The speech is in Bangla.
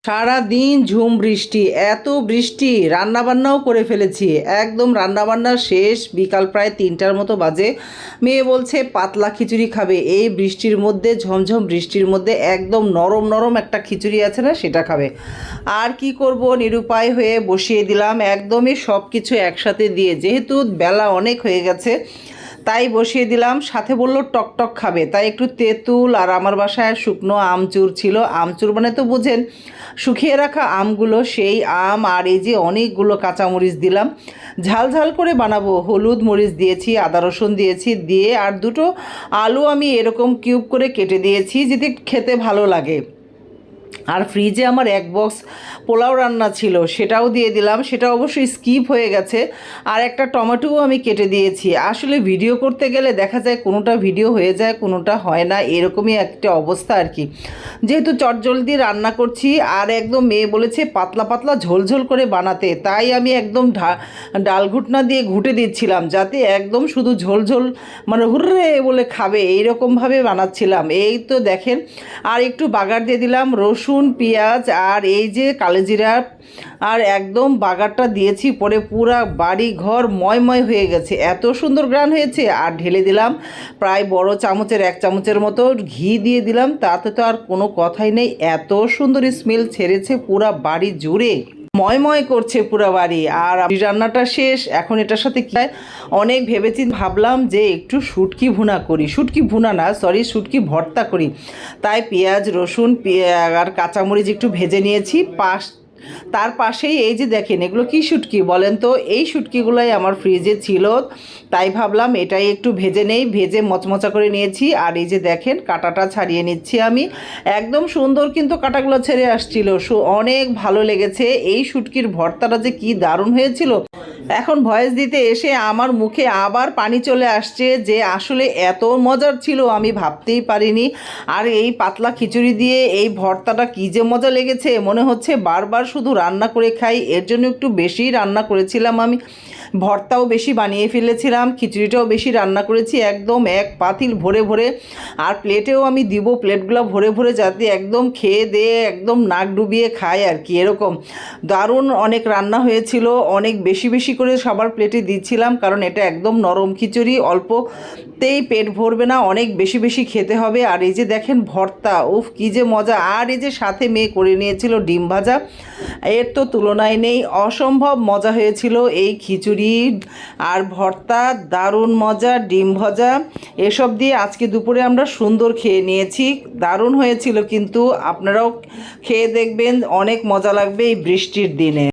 সারা দিন ঝুম বৃষ্টি, এত বৃষ্টি রান্নাবান্নাও করে ফেলেছি। একদম রান্নাবান্না শেষ, বিকাল প্রায় 3টার মতো বাজে। মেয়ে বলছে পাতলা খিচুড়ি খাবে। এই বৃষ্টির মধ্যে, ঝমঝম বৃষ্টির মধ্যে একদম নরম নরম একটা খিচুড়ি আছে না, সেটা খাবে। আর কি করব, নিরুপায় হয়ে বসিয়ে দিলাম একদমই সব কিছু একসাথে দিয়ে, যেহেতু বেলা অনেক হয়ে গেছে তাই বসিয়ে দিলাম। সাথে বললো টকটক খাবে, তাই একটু তেঁতুল আর আমার বাসায় শুকনো আমচুর ছিল। আমচুর মানে তো বোঝেন, শুকিয়ে রাখা আমগুলো, সেই আম আর এই যে অনেকগুলো কাঁচামরিচ দিলাম। ঝাল ঝাল করে বানাবো, হলুদ মরিচ দিয়েছি, আদা রসুন দিয়েছি, দিয়ে আর দুটো আলু আমি এরকম কিউব করে কেটে দিয়েছি যাতে খেতে ভালো লাগে। আর ফ্রিজে আমার এক বক্স পোলাও রান্না ছিল, সেটাও দিয়ে দিলাম, সেটা অবশ্যই স্কিপ হয়ে গেছে। আর একটা টমেটোও আমি কেটে দিয়েছি। আসলে ভিডিও করতে গেলে দেখা যায় কোনোটা ভিডিও হয়ে যায়, কোনোটা হয় না, এরকমই একটা অবস্থা আর কি। যেহেতু চটজলদি রান্না করছি, আর একদম মেয়ে বলেছে পাতলা পাতলা ঝোলঝোল করে বানাতে, তাই আমি একদম ডাল ঘুটনা দিয়ে ঘুটে দিচ্ছিলাম, যাতে একদম শুধু ঝোলঝোল মানে হুররে বলে খাবে এইরকমভাবে বানাচ্ছিলাম। এই তো দেখেন, আর একটু বাগার দিয়ে দিলাম রসুন, পেঁয়াজ আর এই যে কালোজিরা, আর একদম বাগারটা দিয়েছি, পরে পুরা বাড়ি ঘর ময়ময় হয়ে গেছে, এত সুন্দর গ্রান হয়েছে। আর ঢেলে দিলাম প্রায় বড় চামচের 1 চামচের মতো ঘি দিয়ে দিলাম, তাতে তো আর কোনো কথাই নেই, এত সুন্দর স্মেল ছেড়েছে পুরা বাড়ি জুড়ে, ময়ময় করছে পুরা বাড়ি। আর রান্নাটা শেষ, এখন এটার সাথে কি অনেক ভেবেচিন্তে ভাবলাম যে একটু শুটকি ভুনা করি, শুটকি ভুনা না সরি, শুটকি ভর্তা করি। তাই পেঁয়াজ রসুন আর কাঁচামরিচ একটু ভেজে নিয়েছি। তার পাশেই এই যে দেখেন, এগুলো কি শুটকি বলেন তো, এই শুটকিগুলোই আমার ফ্রিজে ছিল, তাই ভাবলাম এটাই একটু ভেজে নেই, ভেজে মচমচা করে নিয়েছি। আর এই যে দেখেন, কাঁটাটা ছাড়িয়ে নিচ্ছি আমি, একদম সুন্দর কিন্তু কাঁটাগুলো ছেড়ে আসছিল, অনেক ভালো লেগেছে। এই শুটকির ভর্তাটা যে কি দারুণ হয়েছিল, এখন ভয়েস দিতে এসে আমার মুখে আবার পানি চলে আসছে, যে আসলে এত মজার ছিল আমি ভাবতেই পারিনি। আর এই পাতলা খিচুড়ি দিয়ে এই ভর্তাটা কী যে মজা লেগেছে, মনে হচ্ছে বারবার শুধু রান্না করে খাই। এর জন্য একটু বেশিই রান্না করেছিলাম আমি, ভর্তাও বেশি বানিয়ে ফেলেছিলাম, খিচুড়িটাও বেশি রান্না করেছি, একদম এক পাতিল ভরে ভরে। আর প্লেটেও আমি দিব, প্লেটগুলো ভরে ভরে, যাতে একদম খেয়ে দিয়ে একদম নাক ডুবিয়ে খায় আর কি। এরকম দারুণ অনেক রান্না হয়েছিল, অনেক বেশি বেশি করে সবার প্লেটে দিচ্ছিলাম, কারণ এটা একদম নরম খিচুড়ি, অল্পতেই পেট ভরবে না, অনেক বেশি বেশি খেতে হবে। আর এই যে দেখেন ভর্তা, উফ কী যে মজা। আর এই যে সাথে মেয়ে করে নিয়েছিল ডিম ভাজা, এর তো তুলনায় নেই, অসম্ভব মজা হয়েছিল এই খিচুড়ি আর ভর্তা, দারুণ মজা। ডিম ভাজা এসব দিয়ে আজকে দুপুরে আমরা সুন্দর খেয়ে নিয়েছি, দারুণ হয়েছিল। কিন্তু আপনারাও খেয়ে দেখবেন, অনেক মজা লাগবে এই বৃষ্টির দিনে।